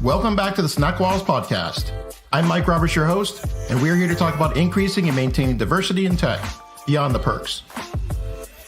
Welcome back to the Snack Walls podcast. I'm Mike Roberts, your host, and we're here to talk about increasing and maintaining diversity in tech beyond the perks.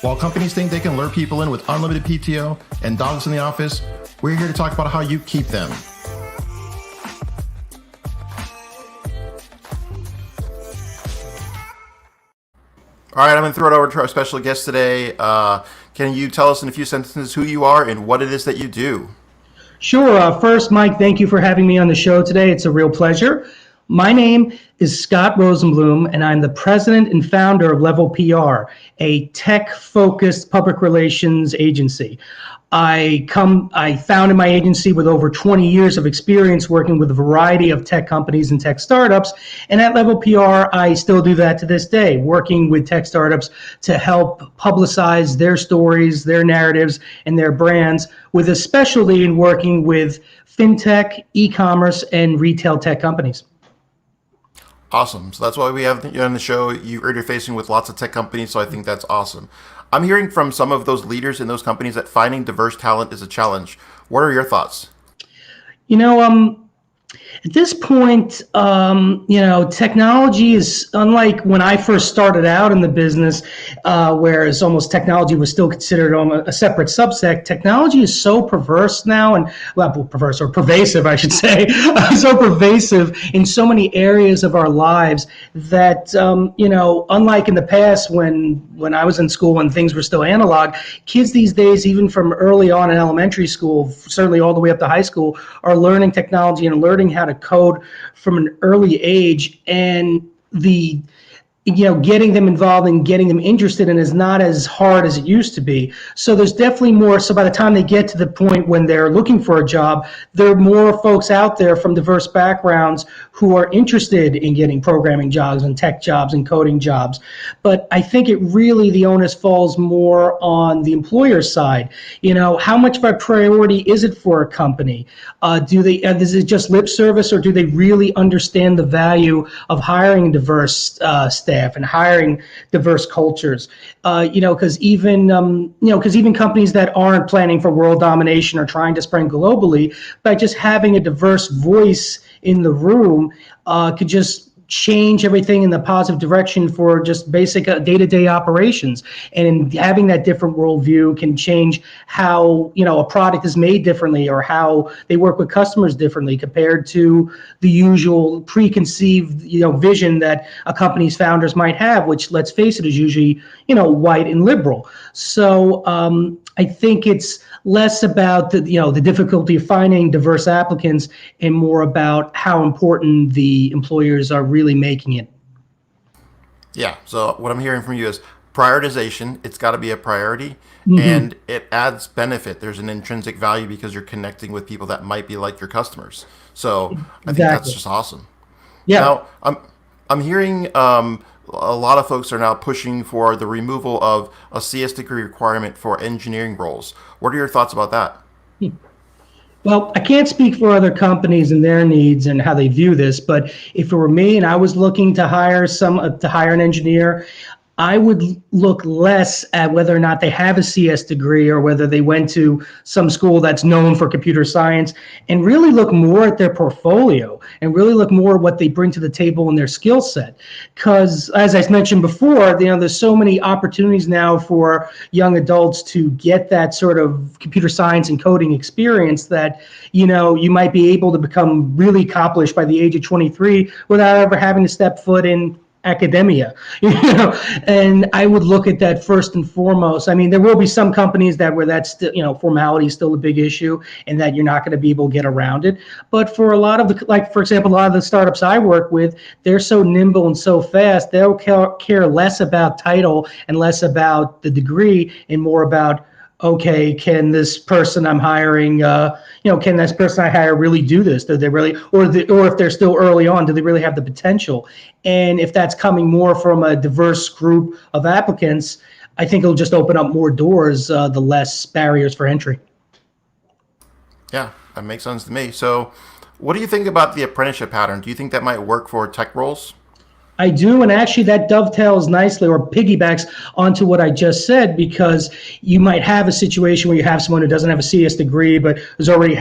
While companies think they can lure people in with unlimited PTO and dogs in the office, we're here to talk about how you keep them. All right, I'm going to throw it over to our special guest today. Can you tell us in a few sentences who you are and what it is that you do? Sure. First, Mike, thank you for having me on the show today. It's a real pleasure. My name is Scott Rosenblum, and I'm the president and founder of Level PR, a tech-focused public relations agency. I founded my agency with over 20 years of experience working with a variety of tech companies and tech startups. And at Level PR, I still do that to this day, working with tech startups to help publicize their stories, their narratives, and their brands, with a specialty in working with fintech, e-commerce, and retail tech companies. Awesome. So that's why we have you on the show. You're interfacing with lots of tech companies, so I think that's awesome. I'm hearing from some of those leaders in those companies that finding diverse talent is a challenge. What are your thoughts? At this point, technology is unlike when I first started out in the business, whereas almost technology was still considered a separate subsect. Technology is so perverse now, and perverse or pervasive, I should say, so pervasive in so many areas of our lives that, unlike in the past when I was in school and things were still analog, kids these days, even from early on in elementary school, certainly all the way up to high school, are learning technology and learning how to code from an early age, and getting them involved and getting them interested in is not as hard as it used to be. So there's definitely more. So by the time they get to the point when they're looking for a job, there are more folks out there from diverse backgrounds who are interested in getting programming jobs and tech jobs and coding jobs. But I think the onus falls more on the employer side. How much of a priority is it for a company? Is it just lip service, or do they really understand the value of hiring diverse staff and hiring diverse cultures? Because even companies that aren't planning for world domination or trying to spread globally, by just having a diverse voice in the room could just change everything in the positive direction for just basic day-to-day operations. And in having that different worldview can change how a product is made differently, or how they work with customers differently compared to the usual preconceived vision that a company's founders might have, which, let's face it, is usually white and liberal. So I think it's less about the difficulty of finding diverse applicants and more about how important the employers are really making it. Yeah. So what I'm hearing from you is prioritization. It's got to be a priority, and it adds benefit. There's an intrinsic value because you're connecting with people that might be like your customers. So I think that's just awesome. Yeah. Now I'm hearing a lot of folks are now pushing for the removal of a CS degree requirement for engineering roles. What are your thoughts about that? Well, I can't speak for other companies and their needs and how they view this, but if it were me and I was looking to hire an engineer, I would look less at whether or not they have a CS degree or whether they went to some school that's known for computer science, and really look more at their portfolio and really look more at what they bring to the table in their skill set. Because as I mentioned before, there's so many opportunities now for young adults to get that sort of computer science and coding experience that, you might be able to become really accomplished by the age of 23 without ever having to step foot in academia, and I would look at that first and foremost. I mean, there will be some companies where that's still, formality is still a big issue, and that you're not going to be able to get around it. But for a lot of for example, a lot of the startups I work with, they're so nimble and so fast, they'll care less about title and less about the degree and more about, okay, can this person I'm hiring, can this person I hire really do this? Do they really, or if they're still early on, do they really have the potential? And if that's coming more from a diverse group of applicants, I think it'll just open up more doors, the less barriers for entry. Yeah, that makes sense to me. So what do you think about the apprenticeship pattern? Do you think that might work for tech roles? I do, and actually that dovetails nicely or piggybacks onto what I just said, because you might have a situation where you have someone who doesn't have a CS degree but has already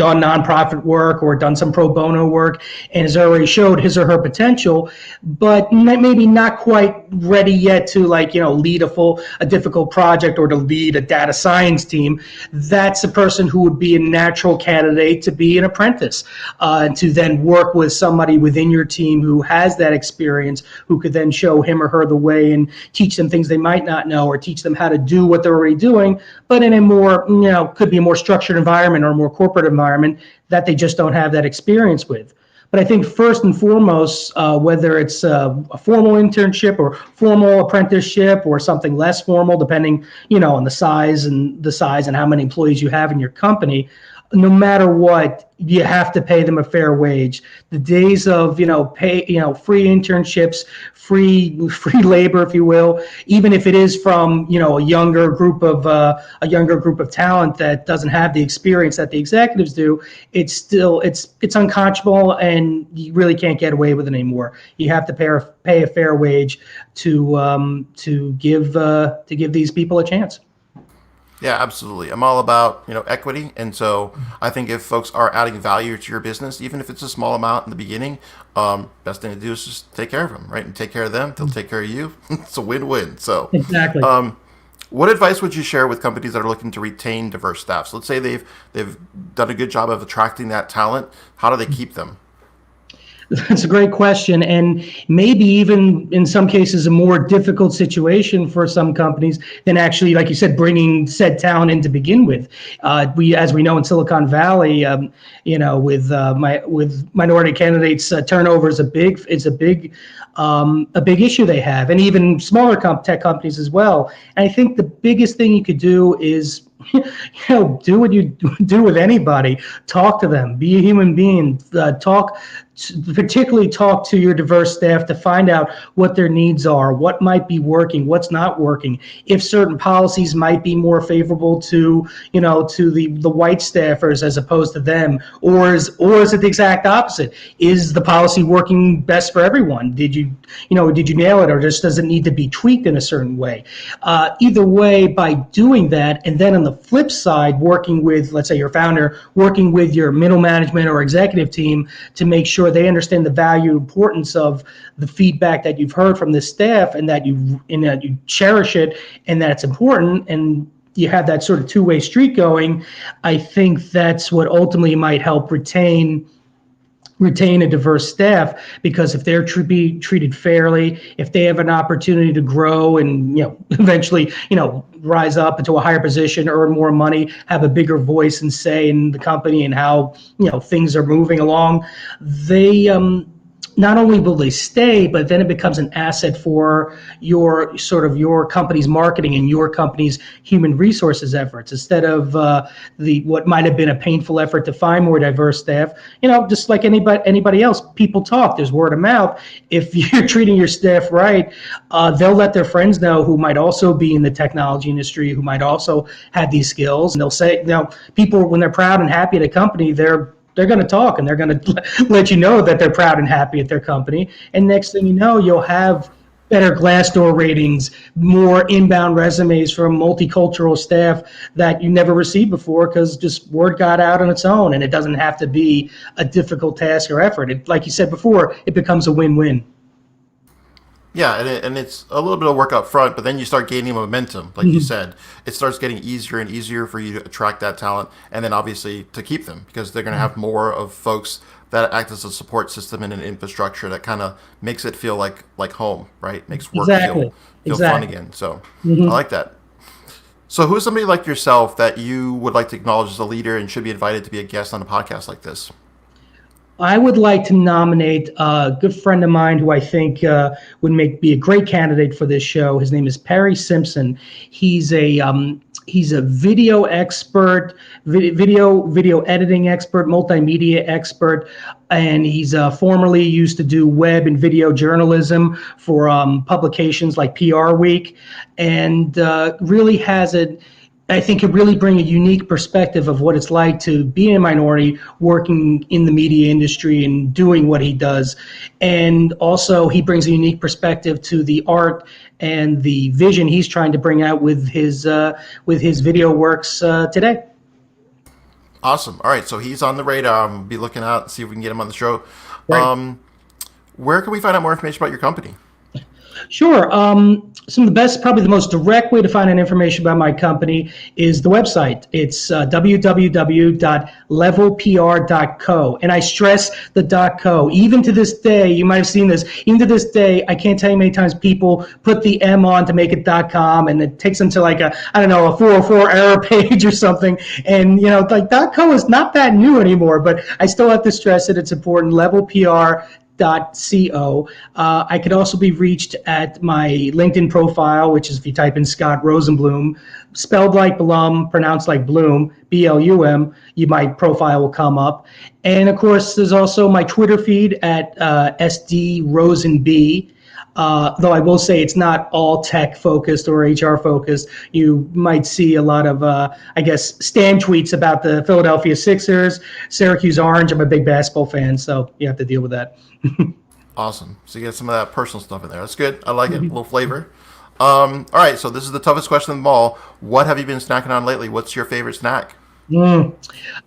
done nonprofit work or done some pro bono work and has already showed his or her potential, but maybe not quite ready yet to lead a difficult project or to lead a data science team. That's a person who would be a natural candidate to be an apprentice, and to then work with somebody within your team who has that experience, who could then show him or her the way and teach them things they might not know, or teach them how to do what they're already doing, but in a more, could be a more structured environment or a more corporate environment that they just don't have that experience with. But I think first and foremost, whether it's a formal internship or formal apprenticeship or something less formal, depending, on the size and how many employees you have in your company, no matter what, you have to pay them a fair wage. The days of free internships, free labor, if you will, even if it is from a younger group of talent that doesn't have the experience that the executives do, it's unconscionable, and you really can't get away with it anymore. You have to pay a fair wage to give these people a chance. Yeah, absolutely. I'm all about, equity. And so I think if folks are adding value to your business, even if it's a small amount in the beginning, best thing to do is just take care of them, right? And take care of them. They'll take care of you. It's a win-win. So exactly. What advice would you share with companies that are looking to retain diverse staff? So let's say they've done a good job of attracting that talent. How do they keep them? That's a great question, and maybe even in some cases a more difficult situation for some companies than actually, like you said, bringing said talent in to begin with. As we know in Silicon Valley, with minority candidates, turnover is a big issue they have, and even smaller tech companies as well. And I think the biggest thing you could do is do what you do with anybody. Talk to them. Be a human being. Particularly talk to your diverse staff to find out what their needs are, what might be working, what's not working. If certain policies might be more favorable to the white staffers as opposed to them, or is it the exact opposite? Is the policy working best for everyone? Did you nail it, or just does it need to be tweaked in a certain way? Either way, by doing that, and then on the flip side, working with, let's say, your founder, working with your middle management or executive team to make sure they understand the value and importance of the feedback that you've heard from the staff, and that you cherish it, and that it's important, and you have that sort of two-way street going. I think that's what ultimately might help retain a diverse staff, because if they're treated fairly, if they have an opportunity to grow and eventually rise up into a higher position, earn more money, have a bigger voice and say in the company and how things are moving along, they not only will they stay, but then it becomes an asset for your company's marketing and your company's human resources efforts, instead of what might have been a painful effort to find more diverse staff. Just like anybody else, people talk. There's word of mouth. If you're treating your staff right, they'll let their friends know who might also be in the technology industry, who might also have these skills, and they'll say, people, when they're proud and happy at a company, they're going to talk, and they're going to let you know that they're proud and happy at their company. And next thing you know, you'll have better Glassdoor ratings, more inbound resumes from multicultural staff that you never received before, because just word got out on its own, and it doesn't have to be a difficult task or effort. Like you said before, it becomes a win-win. Yeah, and it's a little bit of work up front, but then you start gaining momentum. Like you said, it starts getting easier and easier for you to attract that talent, and then obviously to keep them, because they're going to have more of folks that act as a support system and an infrastructure that kind of makes it feel like home, right? Makes work feel fun again. So I like that. So who's somebody like yourself that you would like to acknowledge as a leader and should be invited to be a guest on a podcast like this? I would like to nominate a good friend of mine who I think would be a great candidate for this show. His name is Perry Simpson. He's a video expert, video editing expert, multimedia expert, and he's formerly used to do web and video journalism for publications like PR Week, and really has I think could really bring a unique perspective of what it's like to be a minority working in the media industry and doing what he does. And also he brings a unique perspective to the art and the vision he's trying to bring out with his video works today. Awesome. All right, so he's on the radar. I'm gonna be looking out and see if we can get him on the show. Right. Where can we find out more information about your company? Sure. Some of the best, probably the most direct way to find out information about my company is the website. It's www.levelpr.co. And I stress the .co. Even to this day, you might have seen this, even to this day, I can't tell you how many times people put the M on to make it .com, and it takes them to like a 404 error page or something. And, like .co is not that new anymore, but I still have to stress it. It's important. levelpr.co. I could also be reached at my LinkedIn profile, which is if you type in Scott Rosenblum, spelled like Blum, pronounced like Bloom, Blum, my profile will come up. And of course, there's also my Twitter feed at SDRosenB. Though I will say it's not all tech focused or HR focused. You might see a lot of, Stan tweets about the Philadelphia Sixers, Syracuse Orange. I'm a big basketball fan, so you have to deal with that. Awesome. So you get some of that personal stuff in there. That's good. I like it. A little flavor. All right. So this is the toughest question of them all. What have you been snacking on lately? What's your favorite snack?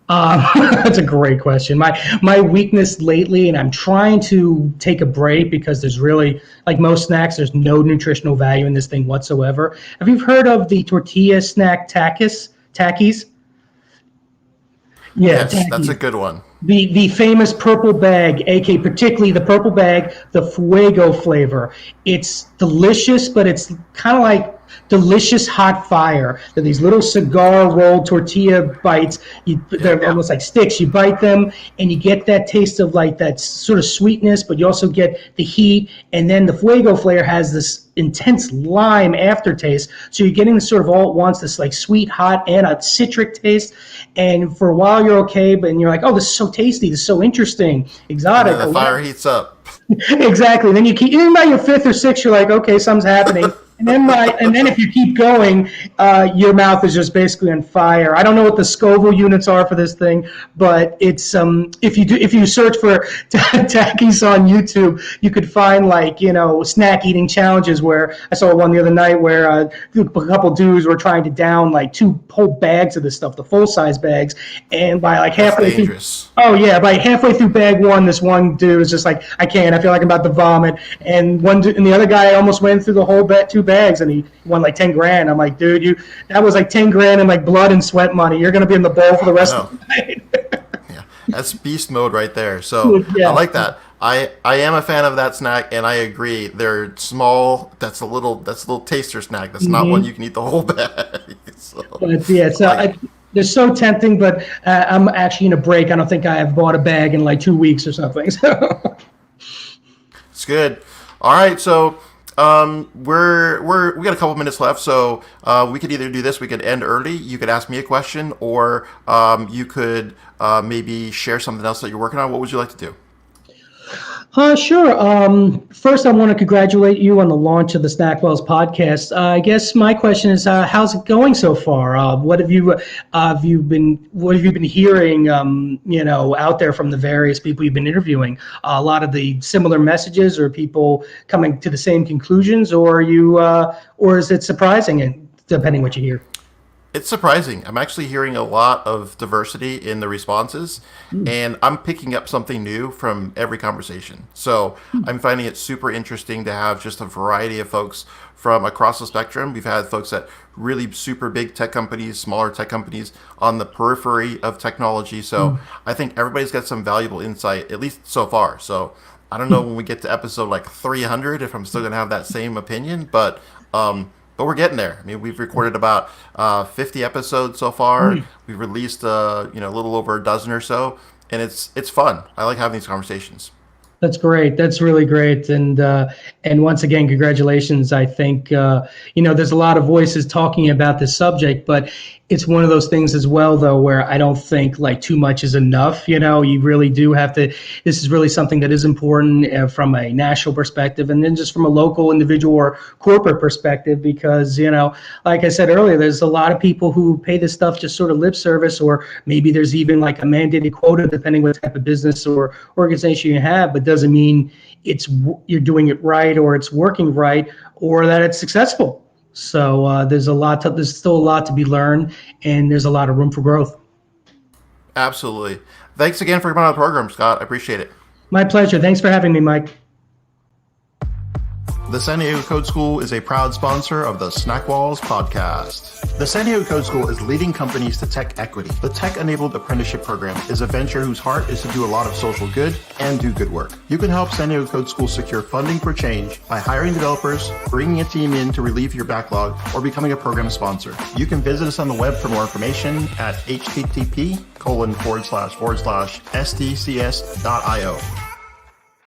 That's a great question. My weakness lately, and I'm trying to take a break because there's really, like most snacks, there's no nutritional value in this thing whatsoever. Have you heard of the tortilla snack Takis? Yeah, yes, that's a good one. The famous purple bag, aka particularly the purple bag, the Fuego flavor. It's delicious, but it's kind of like delicious hot fire. They're these little cigar rolled tortilla bites. They're almost like sticks. You bite them and you get that taste of like that sort of sweetness, but you also get the heat. And then the Fuego flavor has this intense lime aftertaste. So you're getting this sort of all at once, this like sweet, hot, and a citric taste. And for a while you're okay, but you're like, oh, this is so tasty. This is so interesting, exotic. The fire heats up. Exactly. And then you keep, even by your fifth or sixth, you're like, okay, something's happening. And then if you keep going, your mouth is just basically on fire. I don't know what the Scoville units are for this thing, but it's if you search for Takis on YouTube, you could find snack eating challenges. Where I saw one the other night where a couple dudes were trying to down like 2 whole bags of this stuff, the full size bags, and by like halfway through. Oh yeah, by halfway through bag one, this one dude was just like, I can't. I feel like I'm about to vomit. And the other guy almost went through the whole 2 bags, and he won like 10 grand. I'm like, dude, that was like 10 grand in like blood and sweat money. You're gonna be in the bowl for the rest of the night. Yeah, that's beast mode right there. So yeah. I like that. I am a fan of that snack, and I agree. They're small. That's a little taster snack. That's not one you can eat the whole bag. But yeah, they're so tempting, but I'm actually in a break. I don't think I have bought a bag in like 2 weeks or something. So. It's good. All right, so we got a couple minutes left, so we could either do this. We could end early. You could ask me a question, or you could maybe share something else that you're working on. What would you like to do? Sure. First, I want to congratulate you on the launch of the Snackwells podcast. I guess my question is, how's it going so far? What have you been hearing? Out there from the various people you've been interviewing. A lot of the similar messages, or people coming to the same conclusions, or is it surprising? Depending what you hear. It's surprising. I'm actually hearing a lot of diversity in the responses, and I'm picking up something new from every conversation. So I'm finding it super interesting to have just a variety of folks from across the spectrum. We've had folks at really super big tech companies, smaller tech companies, on the periphery of technology. So I think everybody's got some valuable insight, at least so far. So I don't know when we get to episode like 300 if I'm still going to have that same opinion, but we're getting there. I mean, we've recorded about 50 episodes so far. We've released a little over a dozen or so, and it's fun. I like having these conversations. That's great. That's really great. And once again, congratulations. I think there's a lot of voices talking about this subject, but it's one of those things as well, though, where I don't think like too much is enough. You really do have to. This is really something that is important from a national perspective, and then just from a local, individual, or corporate perspective, because like I said earlier, there's a lot of people who pay this stuff just sort of lip service, or maybe there's even like a mandated quota, depending what type of business or organization you have, but doesn't mean you're doing it right, or it's working right, or that it's successful. So there's still a lot to be learned, and there's a lot of room for growth. Absolutely. Thanks again for coming on the program, Scott. I appreciate it. My pleasure. Thanks for having me, Mike. The San Diego Code School is a proud sponsor of the Snack Walls podcast. The San Diego Code School is leading companies to tech equity. The tech-enabled apprenticeship program is a venture whose heart is to do a lot of social good and do good work. You can help San Diego Code School secure funding for change by hiring developers, bringing a team in to relieve your backlog, or becoming a program sponsor. You can visit us on the web for more information at http://stcs.io.